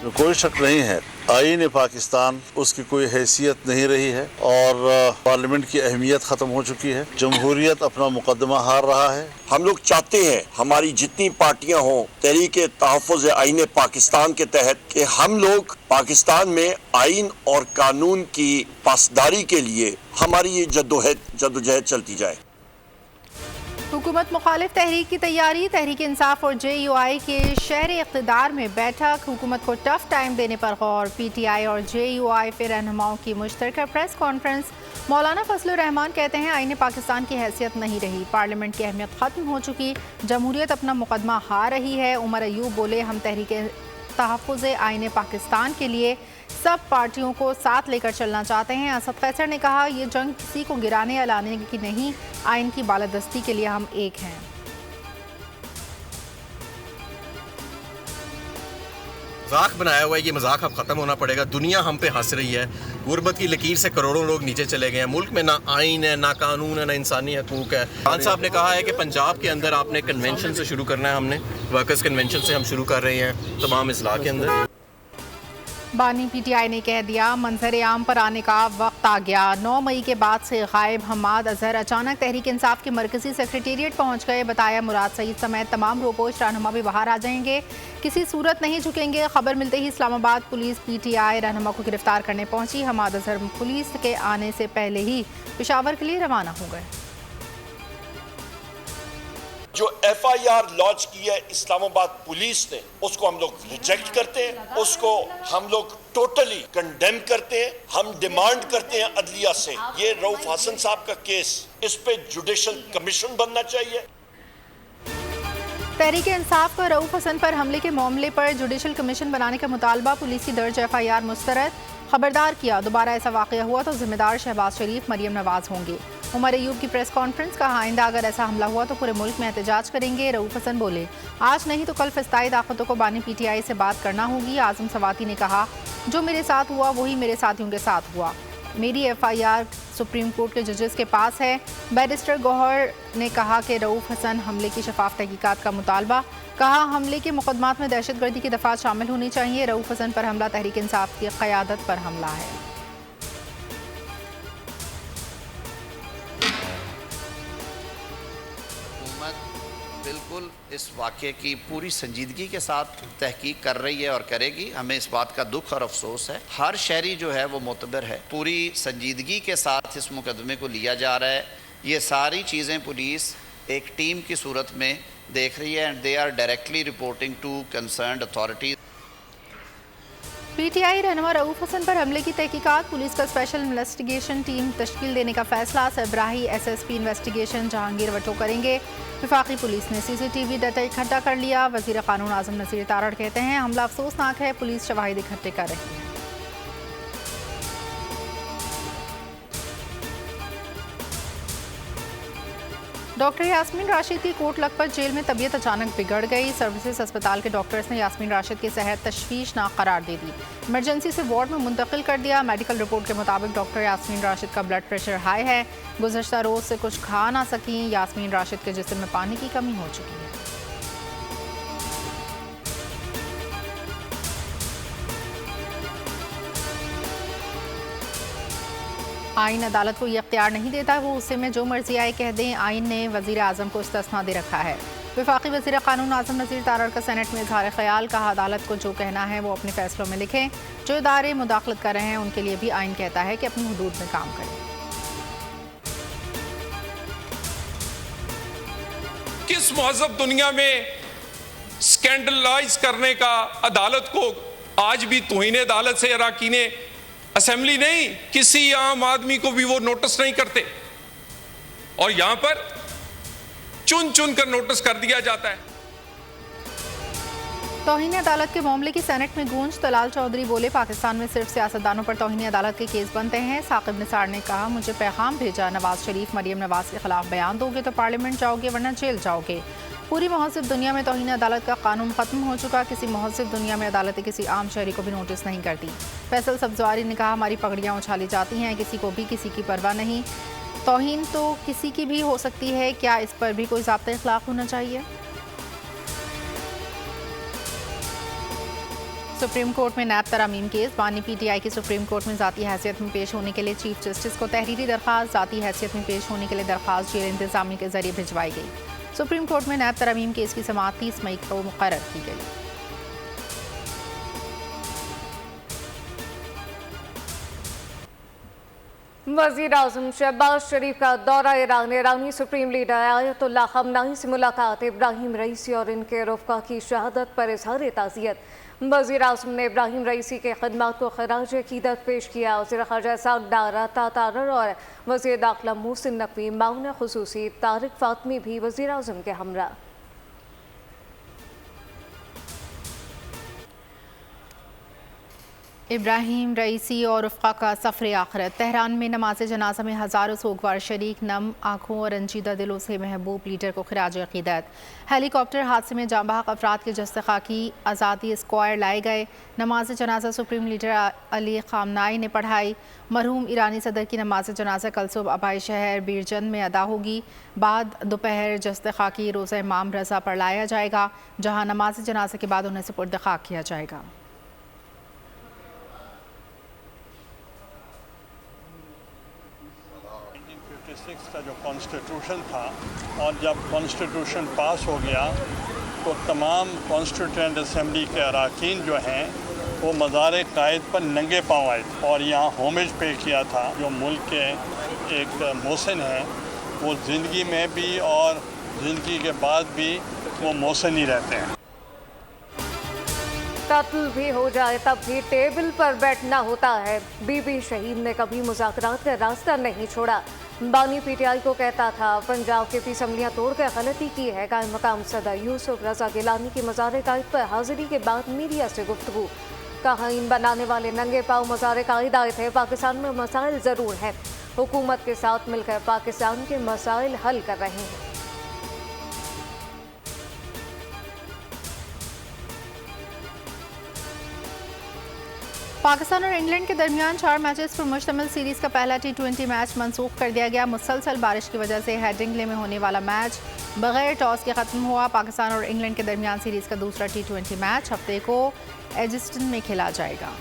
कोई शक नहीं है, आईन पाकिस्तान उसकी कोई हैसियत नहीं रही है और पार्लियामेंट की अहमियत ख़त्म हो चुकी है। जमहूरियत अपना मुकदमा हार रहा है। हम लोग चाहते हैं हमारी जितनी पार्टियां हों तहरीके तहफ़्फ़ुज़ आईन पाकिस्तान के तहत कि हम लोग पाकिस्तान में आईन और कानून की पासदारी के लिए हमारी ये जद्दोजहद चलती जाए। हुकूमत मुखालिफ तहरीक की तैयारी। तहरीक इंसाफ और JUI के शहर इक़्तिदार में बैठक। हुकूमत को टफ टाइम देने पर गौर। PTI और JUI फिर रहनुमाओं की मुश्तरका प्रेस कॉन्फ्रेंस। मौलाना फजलुर रहमान कहते हैं आईन पाकिस्तान की हैसियत नहीं रही, पार्लियामेंट की अहमियत ख़त्म हो चुकी, जमहूरियत अपना मुकदमा हार रही है। उमर अयूब बोले हम तहरीक तहफ़्फ़ुज़ आईन पाकिस्तान के लिए सब पार्टियों को साथ लेकर चलना चाहते हैं। असद कैसर ने कहा ये जंग किसी को गिराने या लाने की नहीं, आइन की बालादस्ती के लिए हम एक हैं। मजाक बनाया हुआ है, ये मजाक अब ख़त्म होना पड़ेगा। दुनिया हम पे हंस रही है। गुर्बत की लकीर से करोड़ों लोग नीचे चले गए हैं। मुल्क में ना आइन है, ना कानून है, ना इंसानी हकूक है। खान साहब ने कहा है कि पंजाब के अंदर आपने कन्वेंशन से शुरू करना है। हमने वर्कर्स कन्वेंशन से हम शुरू कर रहे हैं तमाम इस्लाह के अंदर। बानी PTI ने कह दिया मंजर आम पर आने का वक्त आ गया। 9 मई के बाद से गायब हम्माद अजहर अचानक तहरीक इंसाफ के मरकजी सेक्रेटेरिएट पहुंच गए। बताया मुराद सईद समेत तमाम रोपोश रहनुमा भी बाहर आ जाएंगे, किसी सूरत नहीं झुकेंगे। खबर मिलते ही इस्लामाबाद पुलिस PTI रहनुमा को गिरफ्तार करने पहुंची। हम्माद अजहर पुलिस के आने से पहले ही पेशावर के लिए रवाना हो गए। जो FIR लॉन्च की है इस्लामाबाद पुलिस ने, उसको हम लोग रिजेक्ट करते हैं, उसको हम लोग टोटली कंडेम करते हैं। हम डिमांड करते हैं अदलिया से ये रऊफ हसन साहब का केस, इस पे जुडिशल कमीशन बनना चाहिए। तहरीक इंसाफ का रऊफ हसन पर हमले के मामले पर जुडिशल कमीशन बनाने का मुतालबा। पुलिस की दर्ज FIR मुस्तरद। खबरदार किया दोबारा ऐसा वाकया हुआ तो जिम्मेदार शहबाज शरीफ, मरियम नवाज होंगे। उमर अयूब की प्रेस कॉन्फ्रेंस। कहा आइंदा अगर ऐसा हमला हुआ तो पूरे मुल्क में एहतजाज करेंगे। रऊफ हसन बोले आज नहीं तो कल फिस्ताई ताकतों को बानी PTI से बात करना होगी। आजम सवाती ने कहा जो मेरे साथ हुआ वही मेरे साथियों के साथ हुआ, मेरी FIR सुप्रीम कोर्ट के जजेस के पास है। बैरिस्टर गौहर ने कहा कि रऊफ हसन हमले की शफाफ तहकीकात का मुतालबा। कहा हमले के मुकदमात में दहशतगर्दी की दफात शामिल होनी चाहिए। रऊफ हसन पर हमला तहरीक इंसाफ की क़यादत पर हमला है। बिल्कुल इस वाक़े की पूरी संजीदगी के साथ तहकीक कर रही है और करेगी। हमें इस बात का दुख और अफसोस है। हर शहरी जो है वो मोतबर है। पूरी संजीदगी के साथ इस मुकदमे को लिया जा रहा है। ये सारी चीज़ें पुलिस एक टीम की सूरत में देख रही है and they are directly reporting to concerned authorities. PTI रहनुमा रऊफ हसन पर हमले की तहकीकात। पुलिस का स्पेशल इन्वेस्टिगेशन टीम तश्कील देने का फैसला। सरबराही SSP इन्वेस्टिगेशन जहांगीर वटो करेंगे। वफाकी पुलिस ने CCTV डाटा इकट्ठा कर लिया। वज़ीर क़ानून आज़म नज़ीर तारड़ कहते हैं हमला अफसोसनाक है, पुलिस शवाहिद इकट्ठे कर रही है। डॉक्टर यास्मीन राशिद की कोट लखपत जेल में तबीयत अचानक बिगड़ गई। सर्विसेज अस्पताल के डॉक्टर्स ने यास्मीन राशिद की सेहत तशवीशनाक करार दे दी। इमरजेंसी से वार्ड में मुंतकिल कर दिया। मेडिकल रिपोर्ट के मुताबिक डॉक्टर यास्मीन राशिद का ब्लड प्रेशर हाई है। गुज़श्ता रोज़ से कुछ खा ना सकी। यास्मीन राशिद के जिस्म में पानी की कमी हो चुकी है। आइन अदालत को ये अख्तियार नहीं देता वो उससे में जो मर्जी आए कह दें। आइन ने वज़ीर आज़म को इस्तिस्ना दे रखा है। वफाकी वज़ीर क़ानून आज़म नज़ीर तारड़ का सेनेट में इज़हार ख्याल। कहा अदालत को जो कहना है वो अपने फैसलों में लिखें। जो इदारे मुदाखलत कर रहे हैं उनके लिए भी आइन कहता है कि अपनी हदूद में काम करें। किस महज़ब दुनिया में स्कैंडलाइज करने का अदालत को आज भी तौहीन अदालत से अरकान असेंबली नहीं, किसी आम आदमी को भी वो नोटिस नहीं करते और यहां पर चुन चुन कर नोटिस कर दिया जाता है। तौहीन अदालत के मामले की सेनेट में गूंज। तलाल चौधरी बोले पाकिस्तान में सिर्फ सियासतदानों पर तौहीन अदालत के केस बनते हैं। साकिब निसार ने कहा मुझे पैगाम भेजा नवाज शरीफ मरियम नवाज के खिलाफ बयान दोगे तो पार्लियामेंट जाओगे वरना जेल जाओगे। पूरी महज़ब दुनिया में तौहीन अदालत का कानून ख़त्म हो चुका। किसी महज़ब दुनिया में अदालतें किसी आम शहरी को भी नोटिस नहीं करती। फैसल सब्जवारी ने कहा हमारी पगड़ियाँ उछाली जाती हैं, किसी को भी किसी की परवाह नहीं। तौहीन तो किसी की भी हो सकती है, क्या इस पर भी कोई ज़ाब्ता इख़्लाक़ होना चाहिए। सुप्रीम कोर्ट में नैब तरमीम केस। बानी पीटीआई की सुप्रीम कोर्ट में ज़ाती हैसियत में पेश होने के लिए चीफ जस्टिस को तहरीरी दरख्वास्त। ज़ाती हैसियत में पेश होने के लिए दरख्वास्त जेल इंतजामिया के जरिए भिजवाई गई। सुप्रीम कोर्ट में नैब तरमीम केस की समाअत 30 मई को मुकर्रर की गई। वज़ीर आज़म शहबाज शरीफ का दौरा ईरान। ईरानी सुप्रीम लीडर आयतुल्लाह खमनाई से मुलाकात। इब्राहिम रईसी और इनके रफ़्क़ा की शहादत पर इज़हार ताज़ियत। वज़ीर आज़म ने इब्राहिम रईसी के खिदमात को खराज अक़ीदत पेश किया। वज़ीर ख़ारजा सागदार अता तारर और वज़ीर दाखिला मोहसिन नकवी, माउन ख़ुसूसी तारिक फ़ातमी भी वज़ीर आज़म के हमरा। इब्राहिम रईसी और रफ़्क़ा का सफ़र आखिरत। तेहरान में नमाज जनाजा में हज़ारों सोगवार शरीक। नम आँखों और रंजीदा दिलों से महबूब लीडर को खिराज अक़ीदत। हेलीकॉप्टर हादसे में जाँ बहक अफराद के जस्ते खाकी आज़ादी स्क्वायर लाए गए। नमाज जनाजा सुप्रीम लीडर अली ख़ामनाई ने पढ़ाई। मरहूम ईरानी सदर की नमाज जनाजा कल सुबह आबाई शहर बीरजंद में अदा होगी। बाद दोपहर जस्ते खाकी रोज़ा इमाम रज़ा पर लाया जाएगा, जहाँ नमाज जनाजा के बाद उन्हें सुपुर्द खाक किया जाएगा। का जो कॉन्स्टिट्यूशन था, और जब कॉन्स्टिट्यूशन पास हो गया तो तमाम कॉन्स्टिट्यूएंट असेंबली के अरकान जो हैं वो मज़ार कायद पर नंगे पाँव आए और यहाँ होमेज पे किया था। जो मुल्क के एक मोहसिन हैं वो ज़िंदगी में भी और ज़िंदगी के बाद भी वो मोहसिन ही रहते हैं। कत्ल भी हो जाए तब भी टेबल पर बैठना होता है। बीबी शहीद ने कभी मुज़ाकरात का रास्ता नहीं छोड़ा। बानी पीटीआई को कहता था पंजाब के 30 असम्बलियाँ तोड़कर गलती की है। कायम मकाम सदर यूसुफ रजा गिलानी की मज़ार कायद पर हाजिरी के बाद मीडिया से गुफ्तगू। कहा इन बनाने वाले नंगे पाँव मज़ार कायद आए थे। पाकिस्तान में मसाइल ज़रूर हैं, हुकूमत के साथ मिलकर पाकिस्तान के मसाइल हल कर रहे हैं। पाकिस्तान और इंग्लैंड के दरमियान 4 मैचेस पर मुश्तमिल सीरीज़ का पहला T20 मैच मनसूख कर दिया गया। मुसलसल बारिश की वजह से हेडिंग्ले में होने वाला मैच बगैर टॉस के ख़त्म हुआ। पाकिस्तान और इंग्लैंड के दरमियान सीरीज़ का दूसरा T20 मैच हफ्ते को एजिस्टन में खेला जाएगा।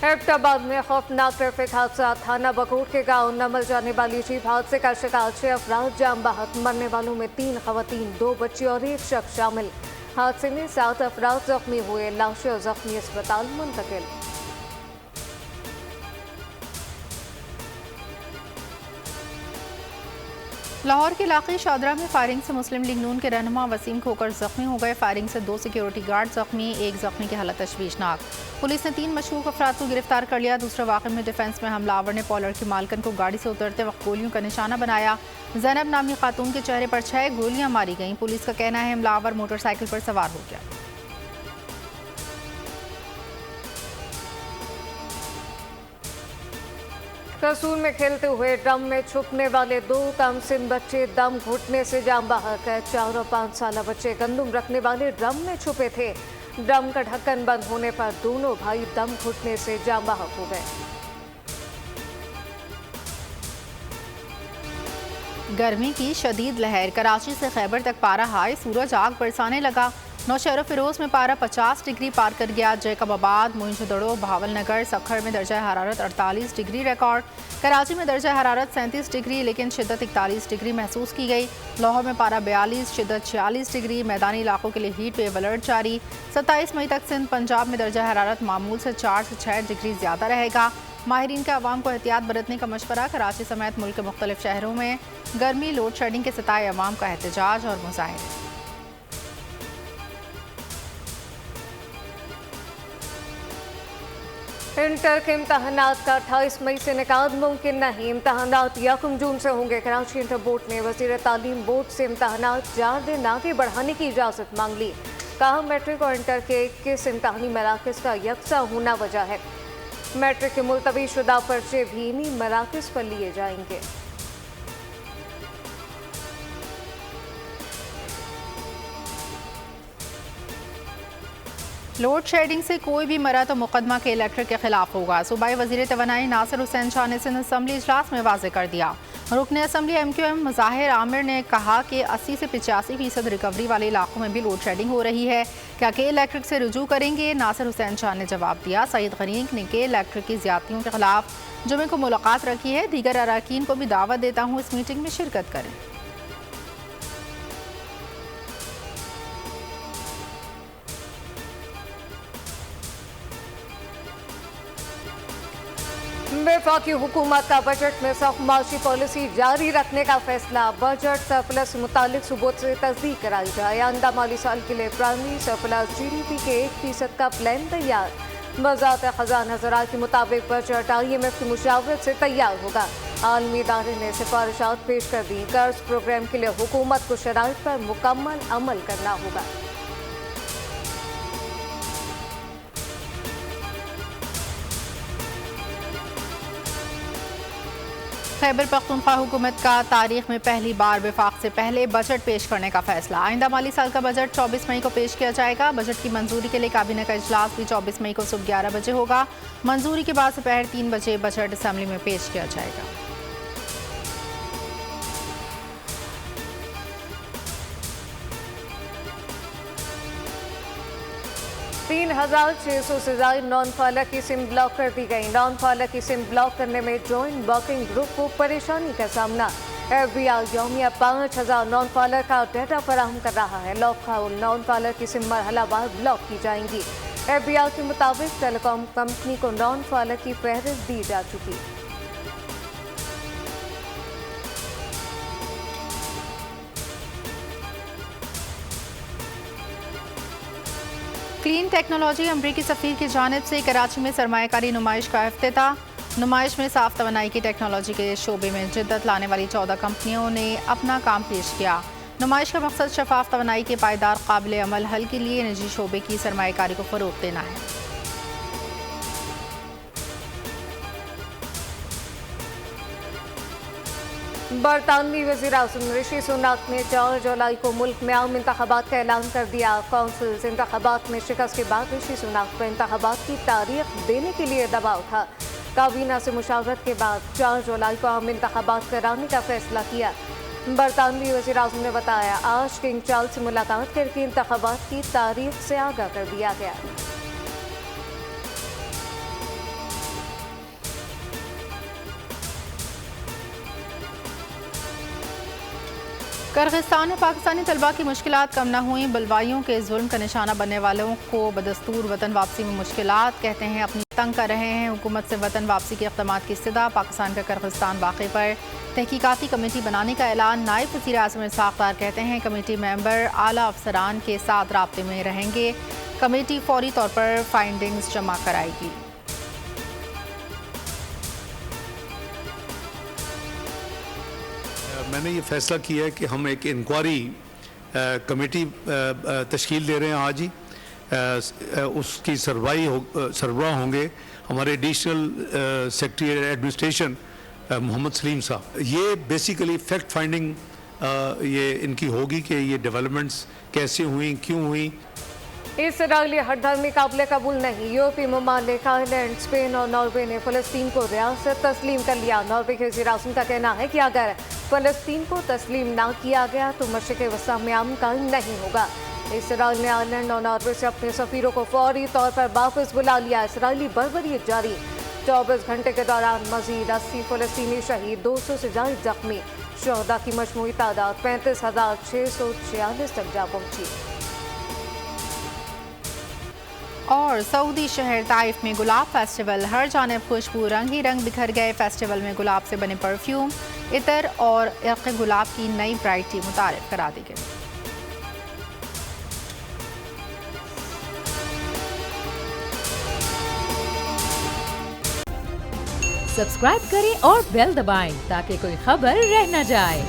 हैदराबाद में खौफनाक ट्रैफिक हादसा। थाना बकोट के गांव नमल जाने वाली जीप हादसे का शिकार 6 अफराद जाम बहक। मरने वालों में 3 खवातीन, 2 बच्चे और 1 शख्स शामिल। हादसे में 7 अफराद जख्मी हुए। लाशें जख्मी अस्पताल मुंतकिल। लाहौर के इलाके शादरा में फायरिंग से मुस्लिम लीग नून के रहनुमा वसीम खोकर जख्मी हो गए। फायरिंग से 2 सिक्योरिटी गार्ड जख्मी, 1 जख्मी की हालत तशवीशनाक। पुलिस ने 3 मशकूक अफराद को गिरफ्तार कर लिया। दूसरे वाक़े में डिफेंस में हमलावर ने पॉलर की मालकन को गाड़ी से उतरते वक्त गोलियों का निशाना बनाया। ज़ैनब नामी खातून के चेहरे पर 6 गोलियां मारी गईं। पुलिस का कहना है हमलावर मोटरसाइकिल पर सवार हो गया। कसूर में खेलते हुए ड्रम में छुपने वाले 2 कमसिन बच्चे दम घुटने से जाम बहक। 4 और 5 साल बच्चे गंदम रखने वाले ड्रम में छुपे थे। ड्रम का ढक्कन बंद होने पर दोनों भाई दम घुटने से जाम बहक हो गए। गर्मी की शदीद लहर। कराची से खैबर तक पारा हाई। सूरज आग बरसाने लगा। नौशहर फिरोज में पारा 50 डिग्री पार कर गया। जैकबाबाद, मोइनजोदड़ो, भावलनगर, सखर में दर्जा हरारत 48 डिग्री रिकॉर्ड। कराची में दर्जा हरारत 37 डिग्री लेकिन शिद्दत 41 डिग्री महसूस की गई। लाहौर में पारा 42, शिद्दत 46 डिग्री। मैदानी इलाकों के लिए हीट वेव अलर्ट जारी। 27 मई तक सिंध पंजाब में दर्जा हरारत मामूल से 4 से 6 डिग्री ज़्यादा रहेगा। माहिरीन का अवाम को एहतियात बरतने का मशवरा। कराची समेत मुल्क के मुख्तलिफ शहरों में गर्मी, लोड शेडिंग के सताए अवाम का एहतजाज और मुजाहरे। इंटर के इम्तहानात का 28 मई से निकाद मुमकिन नहीं। इम्तहानात 1 जून से होंगे। कराची इंटर बोर्ड ने वज़ीर तालीम बोर्ड से इम्तहानात 4 दिन आगे बढ़ाने की इजाज़त मांग ली। कहा मैट्रिक और इंटर के 21 इम्तहानी मराकज़ का यकसा होना वजह है। मैट्रिक के मुलतवी शुदा पर्चे भी इन्हीं मराकज़ पर लिए जाएंगे। लोड शेडिंग से कोई भी मरा तो मुकदमा के इलेक्ट्रिक के खिलाफ होगा। सूबाई वजीर तवानाई नासिर हुसैन शाह ने सिंध असम्बली इजलास में वाज़ेह कर दिया। रुकन असम्बली MQM मुज़ाहिर आमिर ने कहा कि 80 से 85% रिकवरी वाले इलाकों में भी लोड शेडिंग हो रही है। क्या के इलेक्ट्रिक से रुजू करेंगे? नासिर हुसैन शाह ने जवाब दिया। सईद गनीक ने के इलेक्ट्रिक की ज्यादतियों के खिलाफ जुमे को मुलाकात रखी है। दीगर अराकीन को भी दावत देता हूँ इस मीटिंग में शिरकत करें। वफाकी हुकूमत का बजट में सख्त माशी पॉलिसी जारी रखने का फैसला। बजट सरप्लस मुतालिक सुबूत से तस्दीक कराई जाए। आइंदा माली साल के लिए प्राइमरी सरप्लस GDP के 1% का प्लान तैयार। वज़ारत खजाना ज़राअत के मुताबिक बजट IMF की मुशावरत से तैयार होगा। आलमी इदारे ने सिफारिशात पेश कर दी। कर्ज प्रोग्राम के लिए हुकूमत को शराइत पर मुकम्मल अमल करना होगा। खैबर पख्तूनख्वा हुकूमत का तारीख में पहली बार विफाक से पहले बजट पेश करने का फैसला। आइंदा माली साल का बजट 24 मई को पेश किया जाएगा। बजट की मंजूरी के लिए काबीना का इजलास भी 24 मई को सुबह 11 बजे होगा। मंजूरी के बाद दोपहर 3 बजे बजट असम्बली में पेश किया जाएगा। तीन 3,600 से ज्यादा नॉन फालक की सिम ब्लॉक कर दी गई। नॉन फालक की सिम ब्लॉक करने में जॉइंट वर्किंग ग्रुप को परेशानी का सामना। FBI यौमिया 5,000 नॉन फालक का डाटा फराहम कर रहा है। नॉन फालक की सिम मरहलावार ब्लॉक की जाएंगी। FBI के मुताबिक टेलीकॉम कंपनी को नॉन फालक की फहरिस्त दी जा चुकी। क्लीन टेक्नोलॉजी अमरीकी सफ़ीर की जानिब से कराची में सरमायाकारी नुमाइश का इफ्तिताह। नुमाइश में साफ तवानाई की टेक्नोलॉजी के शोबे में जिद्दत लाने वाली 14 कंपनियों ने अपना काम पेश किया। नुमाइश का मकसद शफाफ तवानाई के पायदार काबिल अमल हल के लिए निजी शोबे की सरमायाकारी को फ़रोग़ देना है। बरतानवी वज़ीर-ए-आज़म ऋषि सुनाक ने 4 जुलाई को मुल्क में आम इंतख़ाबात का ऐलान कर दिया। कौंसिल्स इंतख़ाबात में शिकस्त के बाद ऋषि सुनाक पर इंतख़ाबात की तारीख देने के लिए दबाव था। काबीना से मुशावरत के बाद 4 जुलाई को आम इंतख़ाबात कराने का फैसला किया। बरतानवी वज़ीर-ए-आज़म ने बताया, आज किंग चार्ल्स से मुलाकात करके इंतख़ाबात की तारीख से आगाह कर दिया गया। किर्गिस्तान में पाकिस्तानी तलबा की मुश्किलात कम न हुई। बलवाइयों के जुल्म का निशाना बनने वालों को बदस्तूर वतन वापसी में मुश्किलात, कहते हैं अपनी तंग कर रहे हैं। हुकूमत से वतन वापसी के इक़दामात की इस्तदा। पाकिस्तान का किर्गिस्तान वाक़े पर तहकीकाती कमेटी बनाने का ऐलान। नायब वज़ीर आज़म इरशाद डार कहते हैं कमेटी मेंबर आला अफसरान के साथ राब्ते में रहेंगे। कमेटी फौरी तौर पर फाइंडिंग्स जमा कराएगी। मैंने ये फैसला किया है कि हम एक इंक्वायरी कमेटी तश्कील दे रहे हैं आज ही। उसकी सरबराह होंगे हमारे additional secretary administration Mohammad Salim साहब। ये बेसिकली फैक्ट फाइंडिंग ये इनकी होगी कि ये डेवलपमेंट्स कैसे हुई, क्यों हुई। इसराइली हटधर्मी काबिल कबूल नहीं। यूरोपीय ममालिक आयरलैंड, स्पेन और नॉर्वे ने फ़लस्तीन को रियासत तस्लीम कर लिया। नॉर्वे के वज़ीर-ए-आज़म का कहना है कि अगर फ़लस्तीन को तस्लीम ना किया गया तो मशरिक़ वस्ता में अमन कायम नहीं होगा। इसराइल ने आयरलैंड और नॉर्वे से अपने सफ़ीरों को फौरी तौर पर वापस बुला लिया। इसराइली बर्बरियत जारी। 24 घंटे के दौरान मज़ीद 80 फ़लस्तीनी शहीद, 200 से ज़ायद ज़ख्मी। शहदा की मजमूई तादाद 35,646 तक जा पहुँची। और सऊदी शहर ताइफ में गुलाब फेस्टिवल, हर जानिब खुशबू, रंग ही रंग बिखर गए। फेस्टिवल में गुलाब से बने परफ्यूम, इतर और इर्क़ गुलाब की नई वैरायटी मुतारिफ करा दी गई। सब्सक्राइब करें और बेल दबाएं ताकि कोई खबर रह न जाए।